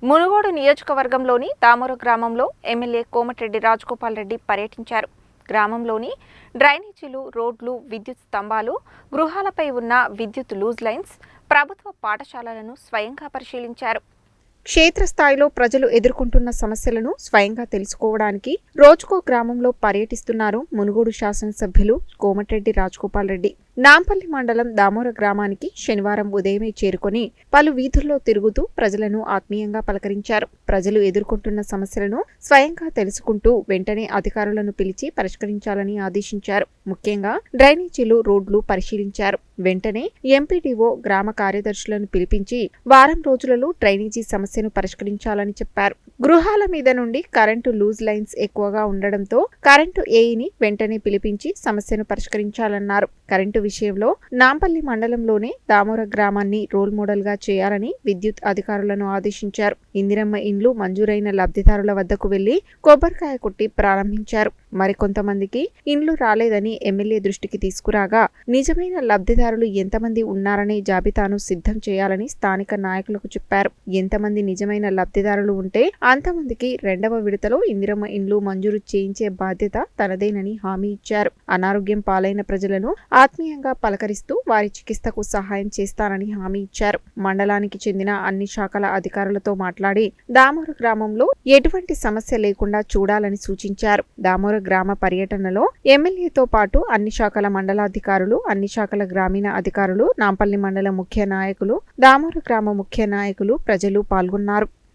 మునుగోడు నియోజకవర్గంలోని దామోర గ్రామంలో ఎమ్మెల్యే కోమటిరెడ్డి రాజగోపాల్ రెడ్డి పర్యటించారు. గ్రామంలోని డ్రైనేజీలు, రోడ్లు, విద్యుత్ స్తంభాలు, గృహాలపై ఉన్న విద్యుత్ లూజ్ లైన్స్, ప్రభుత్వ పాఠశాలలను స్వయంగా పరిశీలించారు. క్షేత్రస్థాయిలో ప్రజలు ఎదుర్కొంటున్న సమస్యలను స్వయంగా తెలుసుకోవడానికి రోజుకో గ్రామంలో పర్యటిస్తున్నారు మునుగోడు శాసనసభ్యులు కోమటిరెడ్డి రాజగోపాల్ రెడ్డి. నాంపల్లి మండలం దామోర గ్రామానికి శనివారం ఉదయమే చేరుకొని పలు వీధుల్లో తిరుగుతూ ప్రజలను ఆత్మీయంగా పలకరించారు. ప్రజలు ఎదుర్కొంటున్న సమస్యలను స్వయంగా తెలుసుకుంటూ వెంటనే అధికారులను పిలిచి పరిష్కరించాలని ఆదేశించారు. ముఖ్యంగా డ్రైనేజీలు, రోడ్లు పరిశీలించారు. వెంటనే ఎంపీడీఓ, గ్రామ కార్యదర్శులను పిలిపించి వారం రోజులలో డ్రైనేజీ సమస్యను పరిష్కరించాలని చెప్పారు. గృహాల మీద నుండి కరెంటు లూజ్ లైన్స్ ఎక్కువగా ఉండడంతో కరెంటు ఏఈని వెంటనే పిలిపించి సమస్యను పరిష్కరించాలన్నారు. కరెంటు విషయంలో నాంపల్లి మండలంలోనే దామోర గ్రామాన్ని రోల్ మోడల్ గా చేయాలని విద్యుత్ అధికారులను ఆదేశించారు. ఇందిరమ్మ ఇండ్లు మంజూరైన లబ్ధిదారుల వద్దకు వెళ్లి కొబ్బరికాయ కొట్టి ప్రారంభించారు. మరికొంతమందికి ఇండ్లు రాలేదని ఎమ్మెల్యే దృష్టికి తీసుకురాగా నిజమైన లబ్ధిదారులు ఎంతమంది ఉన్నారనే జాబితాను సిద్ధం చేయాలని స్థానిక నాయకులకు చెప్పారు. ఎంతమంది నిజమైన లబ్ధిదారులు ఉంటే అంతమందికి రెండవ విడతలో ఇందిరమ్మ ఇండ్లు మంజూరు చేయించే బాధ్యత తనదేనని హామీ ఇచ్చారు. అనారోగ్యం పాలైన ప్రజలను ఆత్మీయంగా పలకరిస్తూ వారి చికిత్సకు సహాయం చేస్తానని హామీ ఇచ్చారు. మండలానికి చెందిన అన్ని శాఖల అధికారులతో మాట్లాడి దామోర గ్రామంలో ఎటువంటి సమస్య లేకుండా చూడాలని సూచించారు. దామోర గ్రామ పర్యటనలో ఎమ్మెల్యేతో పాటు అన్ని శాఖల మండలాధికారులు, అన్ని శాఖల గ్రామీణ అధికారులు, నాంపల్లి మండల ముఖ్య నాయకులు, దామోర గ్రామ ముఖ్య నాయకులు, ప్రజలు పాల్గొన్నారు.